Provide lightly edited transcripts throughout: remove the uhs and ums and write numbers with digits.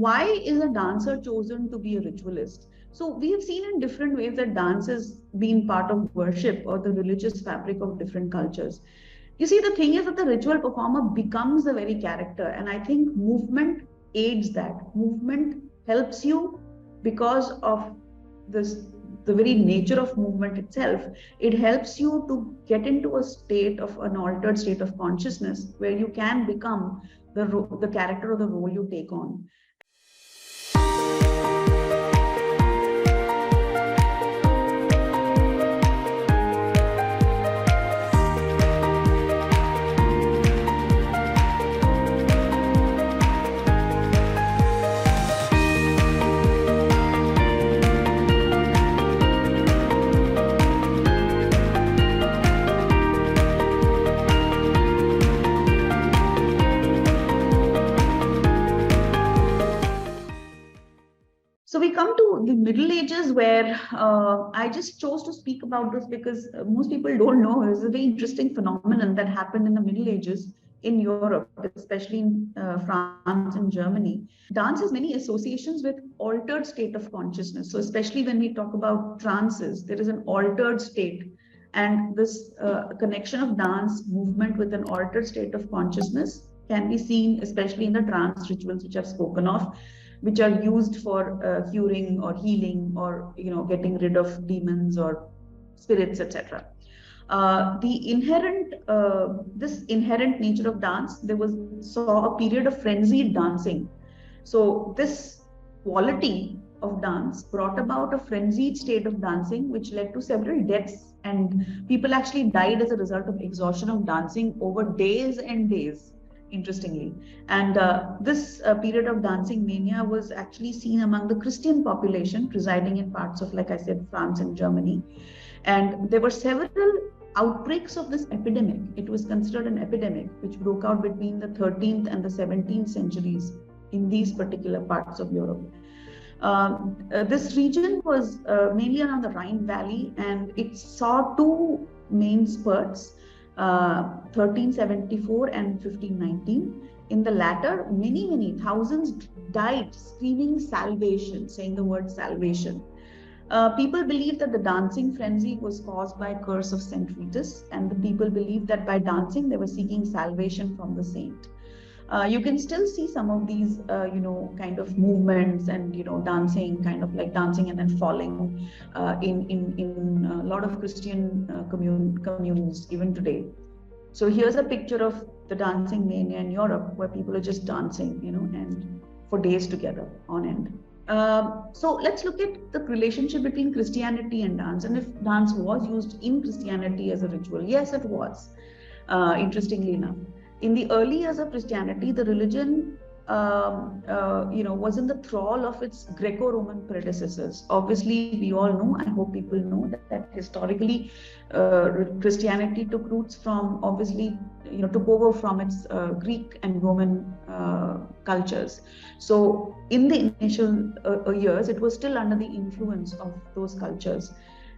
why is a dancer chosen to be a ritualist? So we have seen in different ways that dance has been part of worship or the religious fabric of different cultures. You see, the thing is that the ritual performer becomes the very character, and I think movement aids that. Movement helps you because of this, the very nature of movement itself. It helps you to get into a state of an altered state of consciousness where you can become the character or the role you take on. So we come to the Middle Ages, where I just chose to speak about this because most people don't know. It's a very interesting phenomenon that happened in the Middle Ages in Europe, especially in France and Germany. Dance has many associations with altered state of consciousness. So especially when we talk about trances, there is an altered state. And this connection of dance movement with an altered state of consciousness can be seen, especially in the trance rituals, which I've spoken of, which are used for curing or healing or getting rid of demons or spirits, etc. This inherent nature of dance, saw a period of frenzied dancing. So this quality of dance brought about a frenzied state of dancing, which led to several deaths, and people actually died as a result of exhaustion of dancing over days and days, interestingly. And this period of dancing mania was actually seen among the Christian population residing in parts of, like I said, France and Germany. And there were several outbreaks of this epidemic. It was considered an epidemic which broke out between the 13th and the 17th centuries in these particular parts of Europe. This region was mainly around the Rhine Valley, and it saw two main spurts, 1374 and 1519. In the latter, many thousands died screaming salvation, saying the word salvation. People believed that the dancing frenzy was caused by a curse of Saint Vitus, and the people believed that by dancing they were seeking salvation from the saint. You can still see some of these, kind of movements and dancing, kind of like dancing and then falling in a lot of Christian communes even today. So here's a picture of the dancing mania in Europe, where people are just dancing, and for days together on end. So let's look at the relationship between Christianity and dance, and if dance was used in Christianity as a ritual. Yes, it was, interestingly enough. In the early years of Christianity, the religion, was in the thrall of its Greco-Roman predecessors. Obviously, we all know, I hope people know that historically, Christianity took roots from, obviously, took over from its Greek and Roman cultures. So in the initial years, it was still under the influence of those cultures.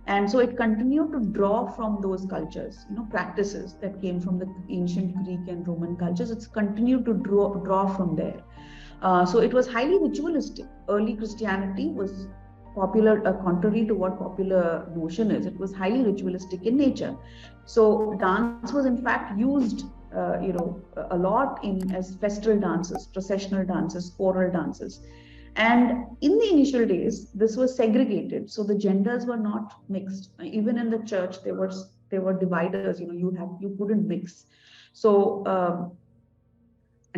And so it continued to draw from those cultures, practices that came from the ancient Greek and Roman cultures. It's continued to draw from there. So it was highly ritualistic. Early Christianity was popular, contrary to what popular notion is. It was highly ritualistic in nature. So dance was in fact used, a lot as festal dances, processional dances, choral dances. And in the initial days, this was segregated. So the genders were not mixed. Even in the church, there were dividers, you couldn't mix. So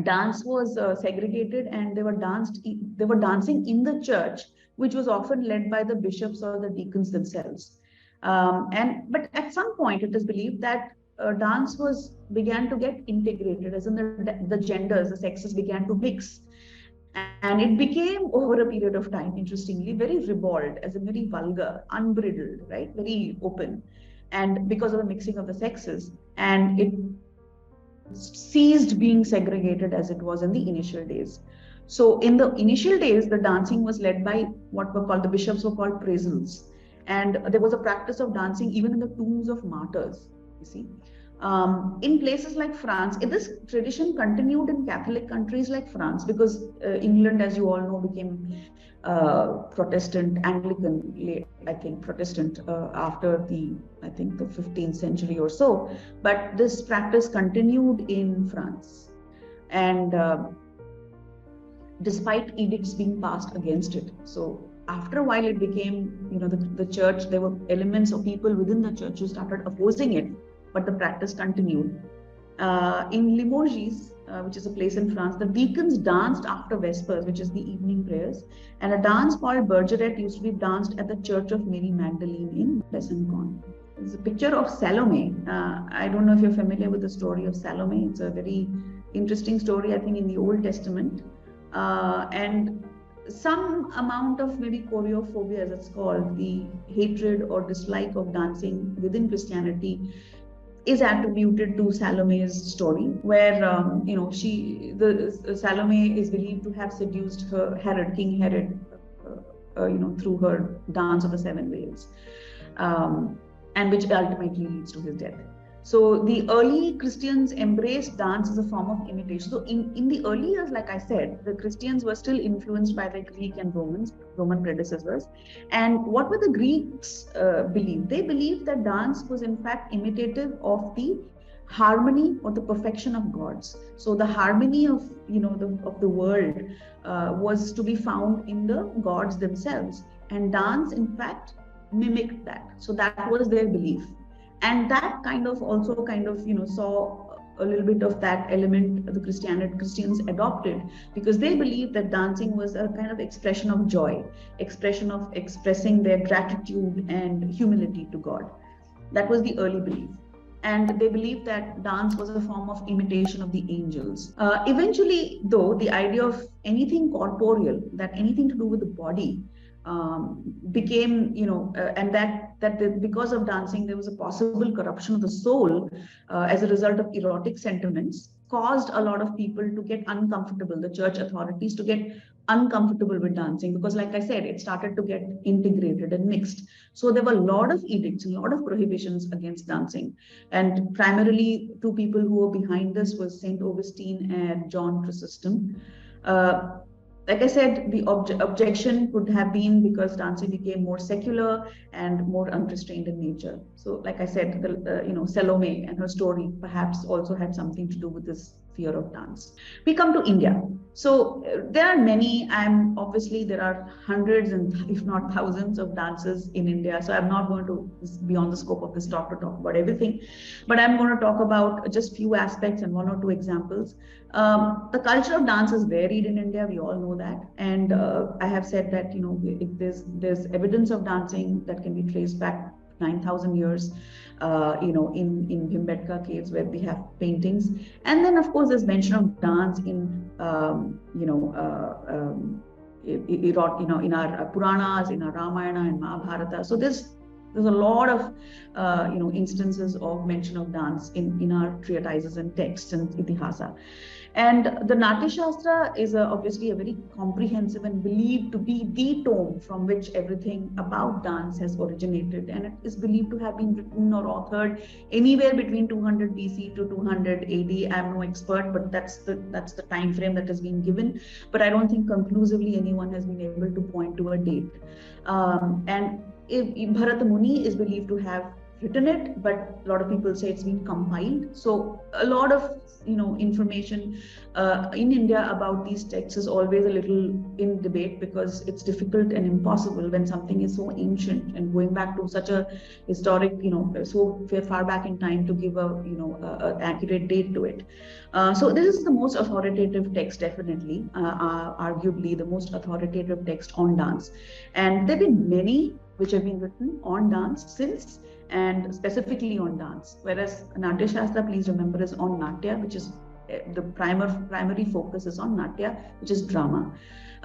dance was segregated, and they were dancing in the church, which was often led by the bishops or the deacons themselves. But at some point, it is believed that dance began to get integrated, as in the genders, the sexes began to mix. And it became, over a period of time, interestingly, very ribald, as in very vulgar, unbridled, right? Very open. And because of the mixing of the sexes, and it ceased being segregated as it was in the initial days. So in the initial days, the dancing was led by what were called, the bishops were called praesens. And there was a practice of dancing even in the tombs of martyrs, you see. In places like France, this tradition continued in Catholic countries like France, because England, as you all know, became Protestant, Anglican, I think Protestant after I think the 15th century or so. But this practice continued in France, and despite edicts being passed against it. So after a while, it became, the church, there were elements of people within the church who started opposing it, but the practice continued. In Limoges, which is a place in France, the deacons danced after Vespers, which is the evening prayers, and a dance called Bergeret used to be danced at the Church of Mary Magdalene in Besançon. There's a picture of Salome. I don't know if you're familiar with the story of Salome. It's a very interesting story, I think, in the Old Testament. And some amount of maybe choreophobia, as it's called, the hatred or dislike of dancing within Christianity, is attributed to Salome's story, where Salome is believed to have seduced King Herod, through her dance of the 7 veils, and which ultimately leads to his death. So the early Christians embraced dance as a form of imitation. So in the early years, like I said, the Christians were still influenced by their Greek and Roman predecessors. And what were the Greeks believe? They believed that dance was in fact imitative of the harmony or the perfection of gods. So the harmony of the world was to be found in the gods themselves, and dance in fact mimicked that. So that was their belief. And that saw a little bit of that element the Christians adopted, because they believed that dancing was a kind of expression of joy, expression of expressing their gratitude and humility to God. That was the early belief. And they believed that dance was a form of imitation of the angels. Eventually, though, the idea of anything corporeal, that anything to do with the body, became, and that because of dancing, there was a possible corruption of the soul as a result of erotic sentiments, caused a lot of people to get uncomfortable, the church authorities to get uncomfortable with dancing, because like I said, it started to get integrated and mixed. So there were a lot of edicts, a lot of prohibitions against dancing. And primarily, 2 people who were behind this was Saint Augustine and John Chrysostom. Like I said, the objection could have been because dancing became more secular and more unrestrained in nature. So, like I said, Salome and her story perhaps also had something to do with this fear of dance. We come to India. So there are many, there are hundreds and if not thousands of dances in India. So I'm not going to, beyond the scope of this talk, to talk about everything, but I'm going to talk about just few aspects and 1 or 2 examples. The culture of dance is varied in India. We all know that. And I have said that, there's evidence of dancing that can be traced back 9,000 years, in Bhimbetka caves, where we have paintings. And then, of course, there's mention of dance in, in our Puranas, in our Ramayana and Mahabharata. So there's a lot of, instances of mention of dance in our treatises and texts and Itihasa. And the Natya Shastra is obviously a very comprehensive and believed to be the tome from which everything about dance has originated. And it is believed to have been written or authored anywhere between 200 BC to 200 AD. I'm no expert, but that's the time frame that has been given. But I don't think conclusively anyone has been able to point to a date. And Bharata Muni is believed to have written it, but a lot of people say it's been compiled. So a lot of information in India about these texts is always a little in debate, because it's difficult and impossible when something is so ancient and going back to such a historic, so far back in time, to give a accurate date to it. So this is the most authoritative text, definitely, arguably the most authoritative text on dance. And there have been many which have been written on dance since, and specifically on dance. Whereas Natya Shastra, please remember, is on Natya, which is the primary focus is on Natya, which is drama.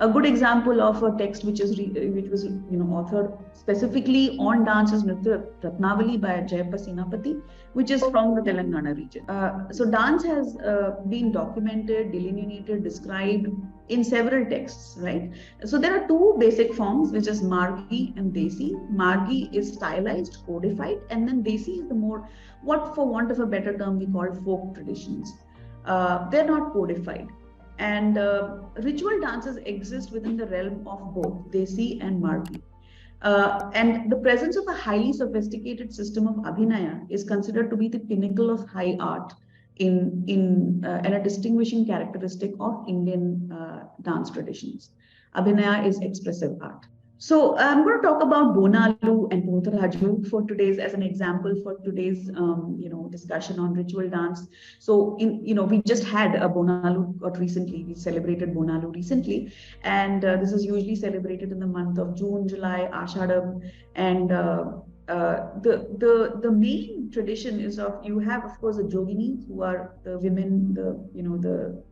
A good example of a text which was authored specifically on dance is Nritya Ratnavali by Jayappa Senapati, which is from the Telangana region. So dance has been documented, delineated, described in several texts, right? So there are two basic forms, which is Margi and Desi. Margi is stylized, codified, and then Desi is the more, what for want of a better term, we call folk traditions. They're not codified. And ritual dances exist within the realm of both Desi and Margi. And the presence of a highly sophisticated system of Abhinaya is considered to be the pinnacle of high art and a distinguishing characteristic of Indian dance traditions. Abhinaya is expressive art. So I'm going to talk about Bonalu and Potharaju for today's, as an example for today's, discussion on ritual dance. So we just had a Bonalu recently. We celebrated Bonalu recently, and this is usually celebrated in the month of June, July, Ashadam, and the main tradition is you have, of course, the Jogini, who are the women, the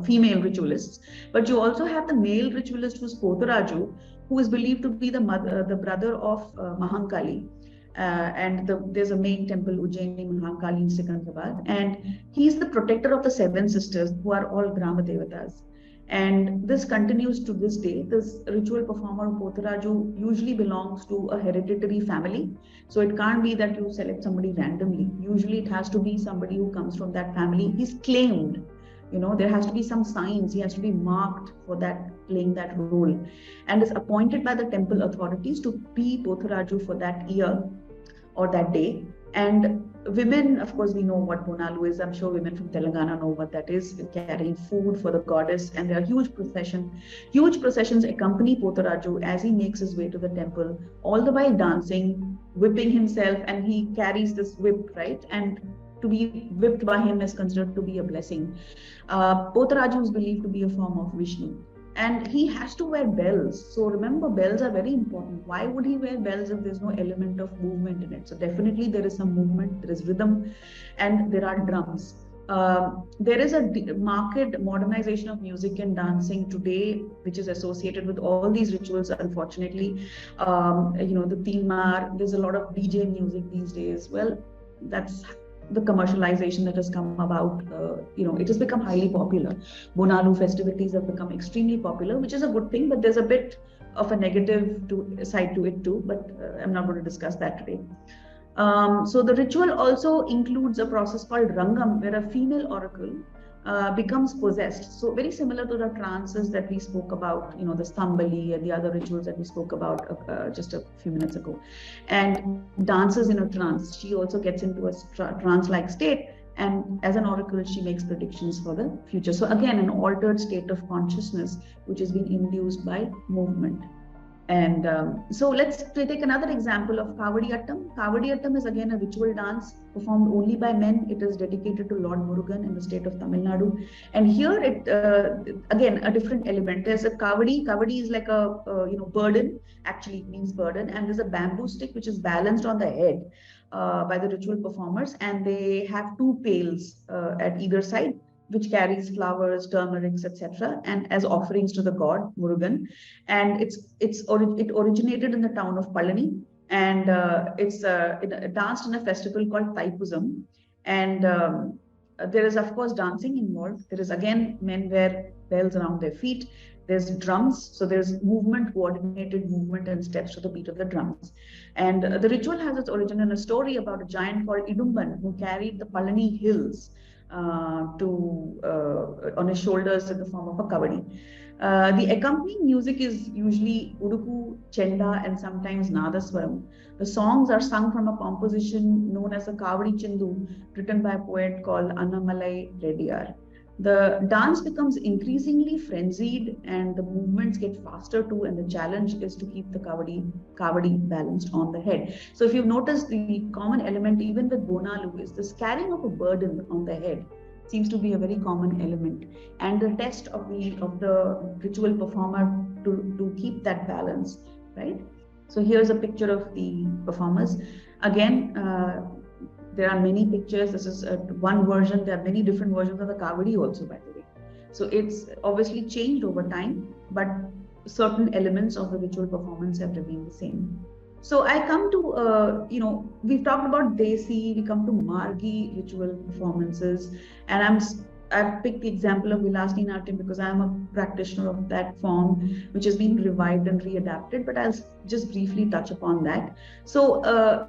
female ritualists, but you also have the male ritualist, who's Potharaju, who is believed to be the brother of Mahankali. And there's a main temple, Ujjaini Mahankali in Secunderabad, and he's the protector of the seven sisters, who are all Grama Devatas. And this continues to this day. This ritual performer, Potharaju, usually belongs to a hereditary family. So it can't be that you select somebody randomly. Usually it has to be somebody who comes from that family. He's claimed. There has to be some signs. He has to be marked for that, playing that role, and is appointed by the temple authorities to be Potharaju for that year or that day. And women, of course, we know what Bonalu is. I'm sure women from Telangana know what that is, carrying food for the goddess. And there are huge processions accompany Potharaju as he makes his way to the temple, all the while dancing, whipping himself, and he carries this whip, right? And to be whipped by him is considered to be a blessing. Potharaju is believed to be a form of Vishnu. And he has to wear bells. So remember, bells are very important. Why would he wear bells if there's no element of movement in it? So definitely there is some movement, there is rhythm, and there are drums. There is a marked modernization of music and dancing today, which is associated with all these rituals, unfortunately. The Tilmar, there's a lot of DJ music these days. Well, that's the commercialization that has come about. It has become highly popular. Bonalu festivities have become extremely popular, which is a good thing, but there's a bit of a negative side to it too, but I'm not going to discuss that today. So the ritual also includes a process called Rangam, where a female oracle becomes possessed. So very similar to the trances that we spoke about, the Stambali and the other rituals that we spoke about just a few minutes ago, and dances in a trance. She also gets into a trance-like state, and as an oracle, she makes predictions for the future. So again, an altered state of consciousness, which has been induced by movement. And so let's take another example of Kavadi Attam. Kavadi Attam is again a ritual dance performed only by men. It is dedicated to Lord Murugan in the state of Tamil Nadu. And here, again, a different element. There's a Kavadi. Kavadi is like a burden, actually it means burden. And there's a bamboo stick which is balanced on the head by the ritual performers. And they have two pails at either side, which carries flowers, turmerics, etc., and as offerings to the god Murugan. And it originated in the town of Palani, and it's danced in a festival called Thaipusam. And there is, of course, dancing involved. There is, again, men wear bells around their feet. There's drums, so there's movement, coordinated movement and steps to the beat of the drums. And the ritual has its origin in a story about a giant called Idumban, who carried the Palani hills on his shoulders in the form of a kavadi. The accompanying music is usually udupu, chenda, and sometimes nadaswaram. The songs are sung from a composition known as a Kavadi Chindu, written by a poet called Annamalai Reddyar. The dance becomes increasingly frenzied and the movements get faster too, and the challenge is to keep the Kavadi balanced on the head. So if you've noticed, the common element even with Bonalu is this carrying of a burden on the head seems to be a very common element, and the test of the ritual performer to keep that balance, right? So here's a picture of the performers. Again, There are many pictures. This is one version. There are many different versions of the Kavadi also, by the way. So it's obviously changed over time, but certain elements of the ritual performance have remained the same. So I come to, we've talked about Desi, we come to Margi ritual performances, and I've picked the example of Vilasini Natyam because I'm a practitioner of that form, which has been revived and readapted, but I'll just briefly touch upon that. So,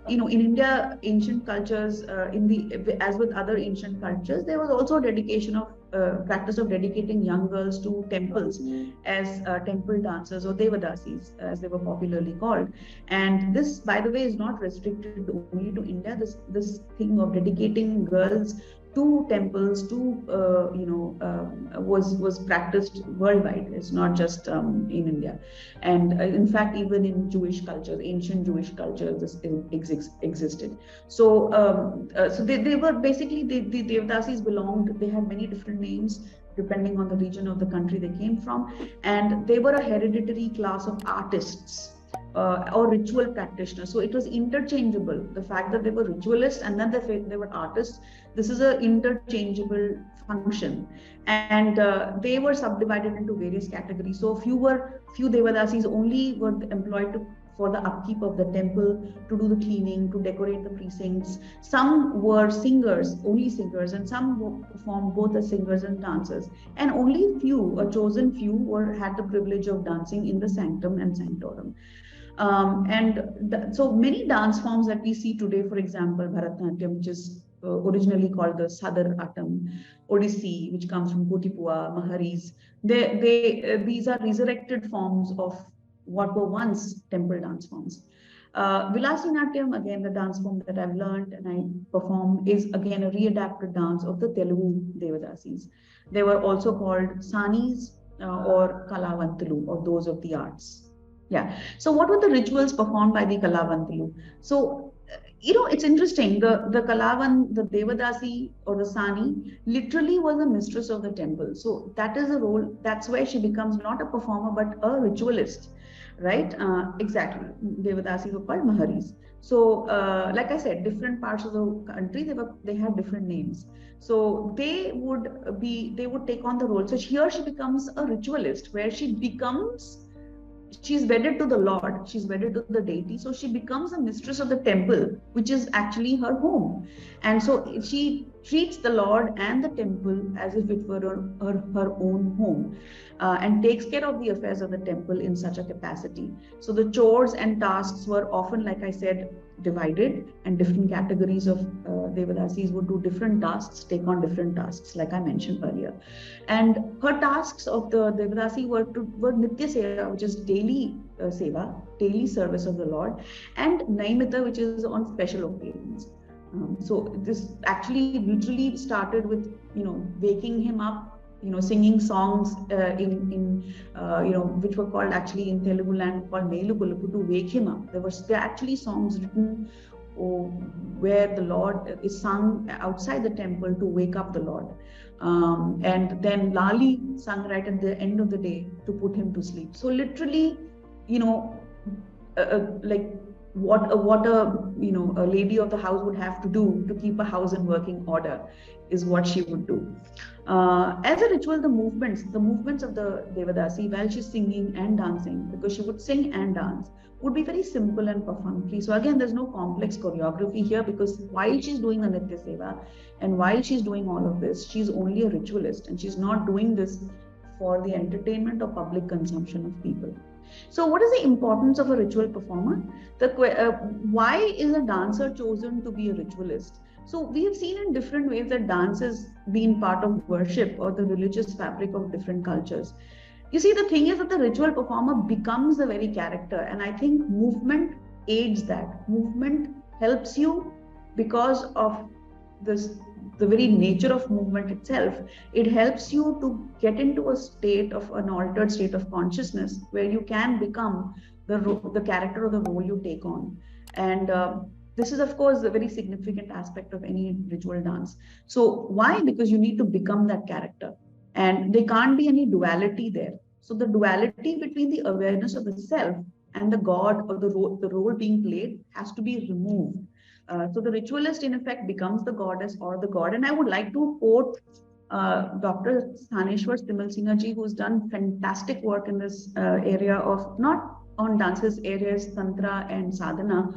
in India, ancient cultures, as with other ancient cultures, there was also a dedication of practice of dedicating young girls to temples as temple dancers, or devadasis, as they were popularly called. And this, by the way, is not restricted only to India. This thing of dedicating girls to temples, was practiced worldwide. It's not just in India, and in fact, even in Jewish cultures, ancient Jewish cultures, this existed. So, they were basically the Devadasis belonged. They had many different names depending on the region of the country they came from, and they were a hereditary class of artists. Or ritual practitioners. So it was interchangeable. The fact that they were ritualists and then they were artists, this is an interchangeable function. And they were subdivided into various categories. So few Devadasis only were employed for the upkeep of the temple, to do the cleaning, to decorate the precincts. Some were singers, only singers, and some performed both as singers and dancers. And only a chosen few had the privilege of dancing in the sanctum and sanctorum. So many dance forms that we see today, for example, Bharatanatyam, which is originally called the Sadhana Attam, Odissi, which comes from Kotipua, Maharis, these are resurrected forms of what were once temple dance forms. Vilasini Natyam, again, the dance form that I've learned and I perform, is again a readapted dance of the Telugu Devadasis. They were also called Sanis or Kalavantalu, or those of the arts. Yeah. So what were the rituals performed by the Kalavantalu? So, it's interesting. The Devadasi or the Sani literally was a mistress of the temple. So that is a role. That's where she becomes not a performer, but a ritualist, right? Exactly. Devadasi were called Maharis. So, like I said, different parts of the country, they had different names. So they would take on the role. So here she becomes a ritualist, where she's wedded to the Lord, she's wedded to the deity, so she becomes a mistress of the temple, which is actually her home. And so she treats the Lord and the temple as if it were her own home, and takes care of the affairs of the temple in such a capacity. So the chores and tasks were often, like I said, divided, and different categories of Devadasis would do different tasks, take on different tasks, like I mentioned earlier. And her tasks of the Devadasi were Nitya Seva, which is daily seva, daily service of the Lord, and Naimita, which is on special occasions. So this actually literally started with, waking him up, singing songs which were called actually in Telugu land called Melu Kulupu, to wake him up. There are actually songs written where the Lord is sung outside the temple to wake up the Lord. And then Lali sung right at the end of the day to put him to sleep. So literally, like what a lady of the house would have to do to keep a house in working order is what she would do. As a ritual, the movements of the Devadasi while she's singing and dancing, because she would sing and dance, would be very simple and perfunctory. So again, there's no complex choreography here, because while she's doing the Nitya Seva and while she's doing all of this, she's only a ritualist, and she's not doing this for the entertainment or public consumption of people. So what is the importance of a ritual performer? Why is a dancer chosen to be a ritualist? So we have seen in different ways that dance has been part of worship or the religious fabric of different cultures. You see, the thing is that the ritual performer becomes the very character, and I think movement aids that. Movement helps you because of the very nature of movement itself. It helps you to get into an altered state of consciousness, where you can become the character or the role you take on. And this is, of course, a very significant aspect of any ritual dance. So why? Because you need to become that character, and there can't be any duality there. So the duality between the awareness of the self and the God or the role being played has to be removed. So the ritualist, in effect, becomes the goddess or the god. And I would like to quote Dr. Saneshwar Simalsinaji, who's done fantastic work in this area of not on dances areas, Tantra and Sadhana,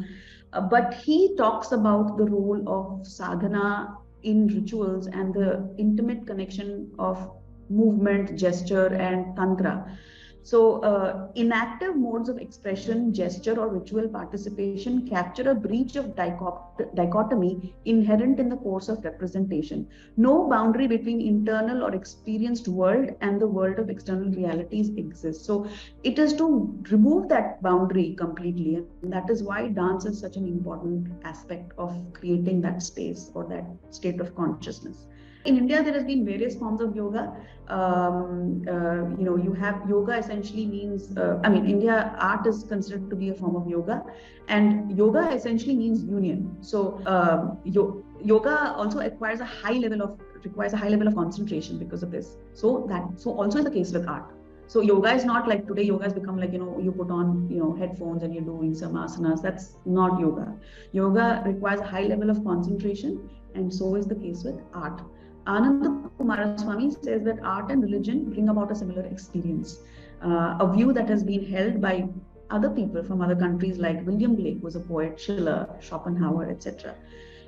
but he talks about the role of sadhana in rituals and the intimate connection of movement, gesture, and tantra. So, inactive modes of expression, gesture, or ritual participation capture a breach of dichotomy inherent in the course of representation. No boundary between internal or experienced world and the world of external realities exists. So, it is to remove that boundary completely, and that is why dance is such an important aspect of creating that space or that state of consciousness. In India, there has been various forms of yoga. You have yoga essentially means, India art is considered to be a form of yoga, and yoga essentially means union. So yoga also requires a high level of concentration because of this. So also is the case with art. So yoga is not like today. Yoga has become like, you put on, headphones and you're doing some asanas. That's not yoga. Yoga requires a high level of concentration, and so is the case with art. Ananda Kumaraswamy says that art and religion bring about a similar experience, a view that has been held by other people from other countries like William Blake, who was a poet, Schiller, Schopenhauer, etc.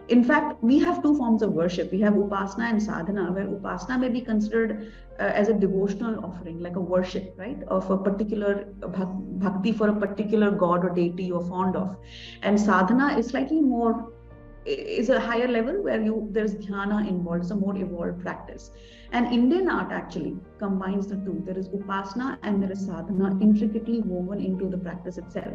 In fact, we have two forms of worship. We have upasana and sadhana, where upasana may be considered as a devotional offering, like a worship, right, of a particular bhakti for a particular god or deity you're fond of. And sadhana is slightly more, is a higher level where there's dhyana involved, it's a more evolved practice. And Indian art actually combines the two. There is upasana and there is sadhana intricately woven into the practice itself.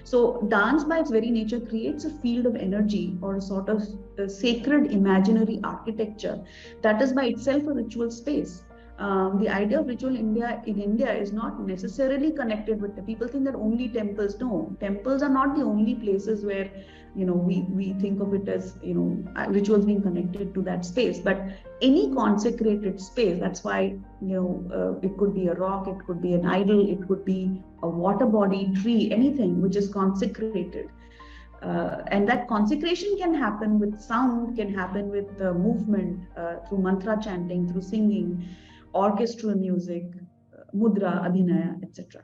So dance by its very nature creates a field of energy or a sort of sacred imaginary architecture that is by itself a ritual space. The idea of ritual in India is not necessarily connected with the people think that only temples. No, temples are not the only places where we think of it as rituals being connected to that space. But any consecrated space, that's why it could be a rock, it could be an idol, it could be a water body, tree, anything which is consecrated. And that consecration can happen with sound, can happen with movement, through mantra chanting, through singing, orchestral music, mudra, abhinaya, etc.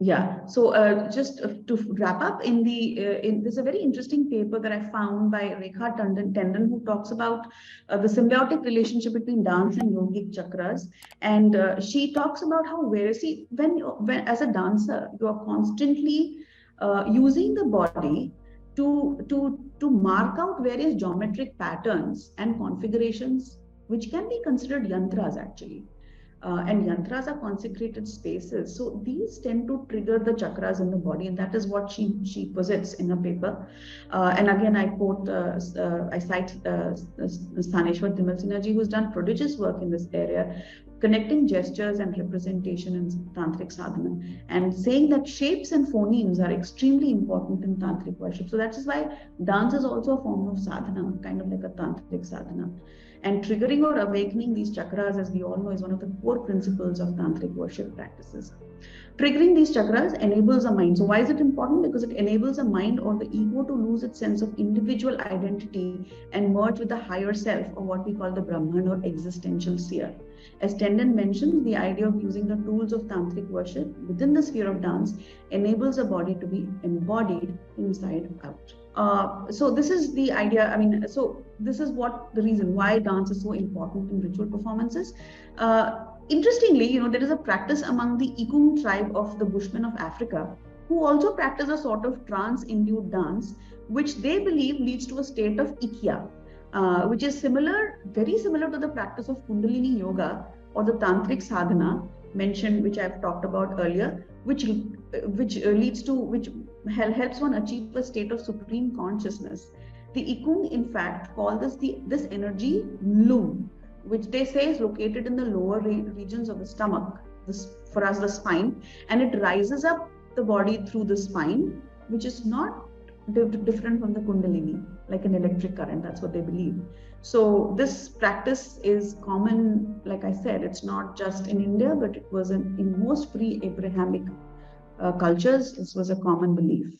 Yeah. So just to wrap up, there's a very interesting paper that I found by Rekha Tandon, who talks about the symbiotic relationship between dance and yogic chakras, and she talks about how when as a dancer you are constantly using the body to mark out various geometric patterns and configurations, which can be considered yantras actually. And yantras are consecrated spaces. So these tend to trigger the chakras in the body, and that is what she posits in her paper. And again, I cite Saneshwar Simalsinaji, who's done prodigious work in this area, connecting gestures and representation in tantric sadhana, and saying that shapes and phonemes are extremely important in tantric worship. So that is why dance is also a form of sadhana, kind of like a tantric sadhana. And triggering or awakening these chakras, as we all know, is one of the core principles of tantric worship practices. Triggering these chakras enables a mind. So why is it important? Because it enables a mind or the ego to lose its sense of individual identity and merge with the higher self, or what we call the Brahman or existential seer. As Tendon mentions, the idea of using the tools of tantric worship within the sphere of dance enables a body to be embodied inside out. So this is the idea. So this is what the reason why dance is so important in ritual performances. Interestingly, there is a practice among the Ikung tribe of the Bushmen of Africa, who also practice a sort of trance-induced dance, which they believe leads to a state of ikya, which is very similar to the practice of Kundalini yoga or the tantric sadhana mentioned, which I've talked about earlier, which helps one achieve a state of supreme consciousness. The Ikung, in fact, call this energy lung, which they say is located in the lower regions of the stomach, for us the spine, and it rises up the body through the spine, which is not different from the Kundalini, like an electric current. That's what they believe. So this practice is common, like I said, it's not just in India, but it was in most pre-Abrahamic cultures. This was a common belief.